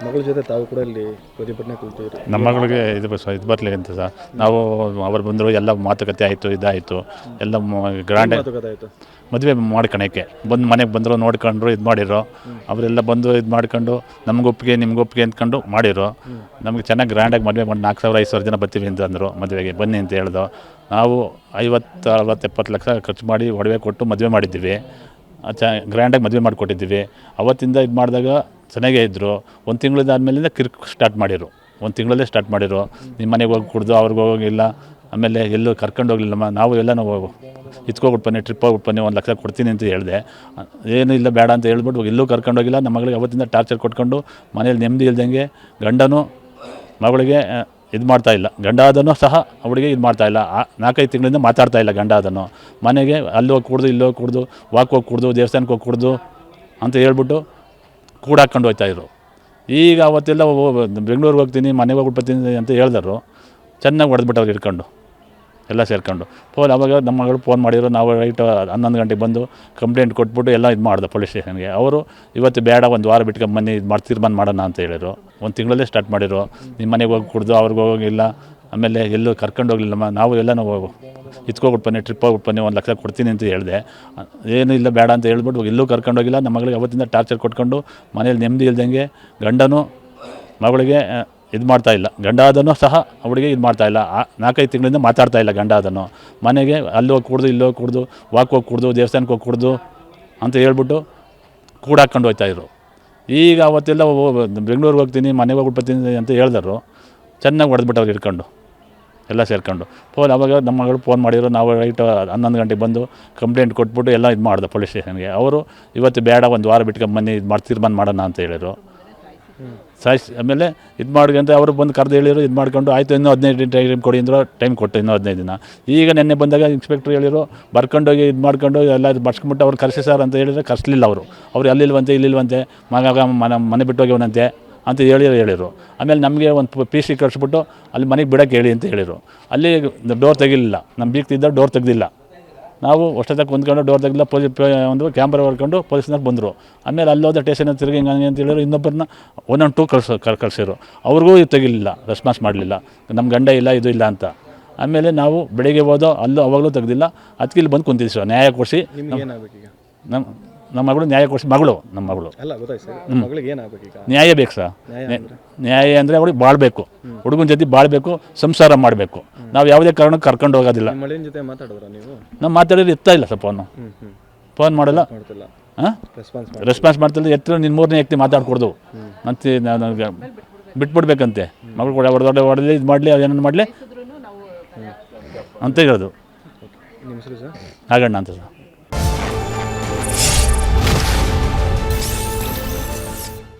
ಮಗಳ ಜೊತೆ ತಾವು ಕೂಡ ಇಲ್ಲಿ ಪ್ರತಿಭಟನೆ ಕೂತಿದ್ರಿ. ನಮ್ಮ ಮಗಳಿಗೆ ಇದು ಬರಲಿ ಅಂತ ಸರ್. ನಾವು ಅವ್ರು ಬಂದರು, ಎಲ್ಲ ಮಾತುಕತೆ ಆಯಿತು, ಇದಾಯಿತು, ಎಲ್ಲ ಗ್ರ್ಯಾಂಡ್ ಆಯಿತು. ಮದುವೆ ಮಾಡ್ಕೊಳಕ್ಕೆ ಬಂದು ಮನೆಗೆ ಬಂದರು, ನೋಡ್ಕೊಂಡ್ರು, ಇದು ಮಾಡಿರೋ. ಅವರೆಲ್ಲ ಬಂದು ಇದು ಮಾಡ್ಕೊಂಡು ನಮಗೊಪ್ಪಿಗೆ ನಿಮ್ಗೊಪ್ಪಿಗೆ ಅಂದ್ಕೊಂಡು ಮಾಡಿರೋ. ನಮಗೆ ಚೆನ್ನಾಗಿ ಗ್ರ್ಯಾಂಡಾಗಿ ಮದುವೆ ಮಾಡಿ 4,000-5,000 ಜನ ಬರ್ತೀವಿ ಅಂತ ಅಂದರು. ಮದುವೆಗೆ ಬನ್ನಿ ಅಂತ ಹೇಳ್ದು. ನಾವು 50-60-70 ಲಕ್ಷ ಖರ್ಚು ಮಾಡಿ ಒಡವೆ ಕೊಟ್ಟು ಮದುವೆ ಮಾಡಿದ್ದೀವಿ. ಗ್ರ್ಯಾಂಡಾಗಿ ಮದುವೆ ಮಾಡಿಕೊಟ್ಟಿದ್ದೀವಿ. ಅವತ್ತಿಂದ ಇದು ಮಾಡಿದಾಗ ಚೆನ್ನಾಗೇ ಇದ್ದರು. ಒಂದು ತಿಂಗಳಾದ್ಮೇಲಿಂದ ಸ್ಟಾರ್ಟ್ ಮಾಡಿರು. ಒಂದು ತಿಂಗಳಲ್ಲೇ ಸ್ಟಾರ್ಟ್ ಮಾಡಿರು. ನಿಮ್ಮ ಮನೆಗೆ ಹೋಗಿ ಕುಡ್ದು ಅವ್ರಿಗೆ ಹೋಗಿಲ್ಲ, ಆಮೇಲೆ ಎಲ್ಲೂ ಕರ್ಕೊಂಡು ಹೋಗಲಿಲ್ಲಮ್ಮ. ನಾವು ಎಲ್ಲ ಇತ್ಕೋಗ್ಬಿಟ್ಟು ಬನ್ನಿ, ಟ್ರಿಪ್ ಹೋಗ್ಬಿಟ್ಟು ಬನ್ನಿ, 1 ಲಕ್ಷ ಕೊಡ್ತೀನಿ ಅಂತ ಹೇಳಿದೆ. ಏನೂ ಇಲ್ಲ ಬೇಡ ಅಂತ ಹೇಳ್ಬಿಟ್ಟು ಎಲ್ಲೂ ಕರ್ಕೊಂಡೋಗಿಲ್ಲ. ನಮ್ಮ ಮಗಳಿಗೆ ಅವತ್ತಿಂದ ಟಾರ್ಚರ್ ಕೊಟ್ಕೊಂಡು ಮನೇಲಿ ನೆಮ್ಮದಿ ಇಲ್ದಂಗೆ ಗಂಡನೂ ಮಗಳಿಗೆ ಇದು ಮಾಡ್ತಾಯಿಲ್ಲ. ಗಂಡ ಆದನೂ ಸಹ ಅವಳಿಗೆ ಇದು ಮಾಡ್ತಾಯಿಲ್ಲ. 4-5 ತಿಂಗಳಿಂದ ಮಾತಾಡ್ತಾಯಿಲ್ಲ ಗಂಡ ಆದನು. ಮನೆಗೆ ಅಲ್ಲಿ ಹೋಗಿ ಕುಡ್ದು, ಇಲ್ಲಿ ಹೋಗಿ ಕುಡ್ದು, ವಾಕ್ ಹೋಗಿ ಕುಡ್ದು, ದೇವಸ್ಥಾನಕ್ಕೆ ಹೋಗಿ ಕುಡ್ದು ಅಂತ ಹೇಳ್ಬಿಟ್ಟು ಕೂಡಾಕೊಂಡು ಹೋಗ್ತಾಯಿದ್ರು. ಈಗ ಅವತ್ತೆಲ್ಲ ಬೆಂಗಳೂರಿಗೆ ಹೋಗ್ತೀನಿ, ಮನೆಗೆ ಹೋಗ್ಬಿಟ್ಟು ಬರ್ತೀನಿ ಅಂತ ಹೇಳಿದರು. ಚೆನ್ನಾಗಿ ಹೊಡೆದ್ಬಿಟ್ಟು ಅವ್ರು ಹಿಡ್ಕೊಂಡು ಎಲ್ಲ ಸೇರ್ಕೊಂಡು ಅವಾಗ ನಮ್ಮ ಮಗಳು ಫೋನ್ ಮಾಡಿದ್ರು. ನಾವು ರೈಟ್ 11 ಗಂಟೆಗೆ ಬಂದು ಕಂಪ್ಲೇಂಟ್ ಕೊಟ್ಬಿಟ್ಟು ಎಲ್ಲ ಇದು ಮಾಡಿದೆ ಪೊಲೀಸ್ ಸ್ಟೇಷನ್ಗೆ. ಅವರು ಇವತ್ತು ಬೇಡ, 1 ವಾರ ಬಿಟ್ಕೊಂಡು ಬನ್ನಿ, ಇದು ತೀರ್ಮಾನ ಮಾಡೋಣ ಅಂತ ಹೇಳಿದ್ರು. 1 ತಿಂಗಳಲ್ಲೇ ಸ್ಟಾರ್ಟ್ ಮಾಡಿರು. ನಿಮ್ಮ ಮನೆಗೆ ಹೋಗಿ ಕುಡ್ದು ಅವ್ರಿಗೆ ಹೋಗಿಲ್ಲ, ಆಮೇಲೆ ಎಲ್ಲೂ ಕರ್ಕೊಂಡು ಹೋಗಲಿಲ್ಲಮ್ಮ. ನಾವು ಎಲ್ಲ ಇತ್ಕೋಗ್ಬಿಟ್ಟು ಬನ್ನಿ, ಟ್ರಿಪ್ ಹೋಗ್ಬಿಟ್ಟು ಬನ್ನಿ, 1 ಲಕ್ಷ ಕೊಡ್ತೀನಿ ಅಂತ ಹೇಳಿದೆ. ಏನೂ ಇಲ್ಲ ಬೇಡ ಅಂತ ಹೇಳ್ಬಿಟ್ಟು ಎಲ್ಲೂ ಕರ್ಕೊಂಡೋಗಿಲ್ಲ. ನಮ್ಮ ಮಗಳಿಗೆ ಅವತ್ತಿಂದ ಟಾರ್ಚರ್ ಕೊಟ್ಕೊಂಡು ಮನೇಲಿ ನೆಮ್ಮದಿ ಇಲ್ದಂಗೆ ಗಂಡನೂ ಮಗಳಿಗೆ ಇದು ಮಾಡ್ತಾಯಿಲ್ಲ. ಗಂಡ ಆದನೂ ಸಹ ಅವಳಿಗೆ ಇದು ಮಾಡ್ತಾಯಿಲ್ಲ. 4-5 ತಿಂಗಳಿಂದ ಮಾತಾಡ್ತಾಯಿಲ್ಲ ಗಂಡ ಆದನು. ಮನೆಗೆ ಅಲ್ಲಿ ಹೋಗಿ ಕುಡ್ದು, ಇಲ್ಲಿ ಹೋಗಿ ಕುಡ್ದು, ವಾಕ್ ಹೋಗಿ ಕುಡ್ದು, ದೇವಸ್ಥಾನಕ್ಕೆ ಹೋಗಿ ಕುಡ್ದು ಅಂತ ಹೇಳ್ಬಿಟ್ಟು ಕೂಡಾಕೊಂಡು ಹೋಗ್ತಾಯಿದ್ರು. ಈಗ ಅವತ್ತೆಲ್ಲ ಬೆಂಗಳೂರಿಗೆ ಹೋಗ್ತೀನಿ, ಮನೆಗೆ ಹೋಗ್ಬಿಟ್ಟು ಬರ್ತೀನಿ ಅಂತ ಹೇಳಿದರು. ಚೆನ್ನಾಗಿ ಹೊಡೆದ್ಬಿಟ್ಟು ಅವ್ರು ಹಿಡ್ಕೊಂಡು ಎಲ್ಲ ಸೇರ್ಕೊಂಡು ಅವಾಗ ನಮ್ಮ ಮಗಳು ಫೋನ್ ಮಾಡಿದ್ರು. ನಾವು ರೈಟ್ 11 ಗಂಟೆಗೆ ಬಂದು ಕಂಪ್ಲೇಂಟ್ ಕೊಟ್ಬಿಟ್ಟು ಎಲ್ಲ ಇದು ಮಾಡಿದೆ ಪೊಲೀಸ್ ಸ್ಟೇಷನ್ಗೆ. ಅವರು ಇವತ್ತು ಬೇಡ, 1 ವಾರ ಬಿಟ್ಕೊಂಡು ಬನ್ನಿ, ಇದು ತೀರ್ಮಾನ ಮಾಡೋಣ ಅಂತ ಹೇಳಿದರು. ಆಮೇಲೆ ಇದು ಮಾಡಿ ಅಂತ ಅವರು ಬಂದು ಕರೆದು ಹೇಳಿದ್ರು. ಇದು ಮಾಡ್ಕೊಂಡು ಆಯಿತು, ಇನ್ನೂ 15 ದಿನ ಟೈಮ್ ಕೊಡಿ ಅಂದರು. ಟೈಮ್ ಕೊಟ್ಟು ಇನ್ನೂ 15 ದಿನ. ಈಗ ನೆನ್ನೆ ಬಂದಾಗ ಇನ್ಸ್ಪೆಕ್ಟ್ರ್ ಹೇಳಿದ್ರು, ಬರ್ಕೊಂಡೋಗಿ ಇದು ಮಾಡ್ಕೊಂಡು ಎಲ್ಲ ಬರ್ಸ್ಕೊಂಬಿಟ್ಟು ಅವ್ರು ಕರೆಸಿ ಸರ್ ಅಂತ ಹೇಳಿದ್ರೆ ಕರೆಸಲಿಲ್ಲ ಅವರು. ಅವ್ರು ಅಲ್ಲಿಲ್ವಂತೆ, ಇಲ್ಲಿಲ್ವಂತೆ, ಮನೆ ಬಿಟ್ಟು ಹೋಗ್ಯವನಂತೆ ಅಂತ ಹೇಳಿದರು. ಆಮೇಲೆ ನಮಗೆ ಒಂದು PC ಕಳಿಸ್ಬಿಟ್ಟು ಅಲ್ಲಿ ಮನೆಗೆ ಬಿಡೋಕ್ಕೆ ಹೇಳಿ ಅಂತ ಹೇಳಿದರು. ಅಲ್ಲಿ ಡೋರ್ ತೆಗಿಲಿಲ್ಲ. ನಮ್ಮ ಬೀಗ್ತಿದ್ದ ಡೋರ್ ತೆಗೆದಿಲ್ಲ. ನಾವು ಅಷ್ಟೊತ್ತಕ್ಕೆ ಹೊಂದ್ಕೊಂಡು ಡೋರ್ ತೆಗಿಲ್ಲ. ಒಂದು ಕ್ಯಾಮ್ರಾ ಹೊಡ್ಕೊಂಡು ಪೊಲೀಸ್ನಾಗ ಬಂದರು. ಆಮೇಲೆ ಅಲ್ಲೋದ ಸ್ಟೇಷನ್ ತಿರುಗಿ ಹಿಂಗೆ ಅಂತ ಹೇಳಿದ್ರು. ಇನ್ನೊಬ್ಬರನ್ನ 1 and 2 ಕಳಿಸಿರು. ಅವ್ರಿಗೂ ಇದು ತೆಗಿಲಿಲ್ಲ, ರೆಸ್ಪಾನ್ಸ್ ಮಾಡಲಿಲ್ಲ. ನಮ್ಮ ಗಂಡ ಇಲ್ಲ, ಇದು ಇಲ್ಲ ಅಂತ. ಆಮೇಲೆ ನಾವು ಬೆಳಿಗ್ಗೆ ಹೋದೋ, ಅವಾಗಲೂ ತೆಗೆದಿಲ್ಲ. ಅದಕ್ಕೆ ಇಲ್ಲಿ ಬಂದು ಕುಂತಿದ್ವಿ ಸರ್, ನ್ಯಾಯ ಕೊಡಿಸಿ. ನಮ್ಮ ಮಗಳು ನ್ಯಾಯ ಕೊಡಿಸಿ. ನಮ್ಮ ಮಗಳು ನ್ಯಾಯ ಬೇಕು ಸರ್. ನ್ಯಾಯ ಅಂದರೆ ಅವಳಿಗೆ ಬಾಳಬೇಕು, ಹುಡುಗನ ಜೊತೆ ಬಾಳಬೇಕು, ಸಂಸಾರ ಮಾಡಬೇಕು. ನಾವು ಯಾವುದೇ ಕಾರಣಕ್ಕೆ ಕರ್ಕೊಂಡು ಹೋಗೋದಿಲ್ಲ. ನಾವು ಮಾತಾಡಿದ್ರೆ ಎತ್ತಾ ಇಲ್ಲ ಸರ್, ಫೋನ್ ಮಾಡಲ್ಲ. ಹಾಂ, ರೆಸ್ಪಾನ್ಸ್ ಮಾಡ್ತಿಲ್ಲ. ಎತ್ತರ ನಿನ್ನ 3ನೇ ವ್ಯಕ್ತಿ ಮಾತಾಡ್ಕೊಡ್ದು ಮತ್ತೆ ನನಗೆ ಬಿಟ್ಬಿಡ್ಬೇಕಂತೆ. ಮಗಳು ಕೂಡ ಹೊಡೆದೊಡ್ಡ ಇದು ಮಾಡಲಿ, ಅದೇನನ್ನು ಮಾಡಲಿ ಅಂತ ಹೇಳೋದು. ಆಗಣ್ಣ ಅಂತ ಸರ್.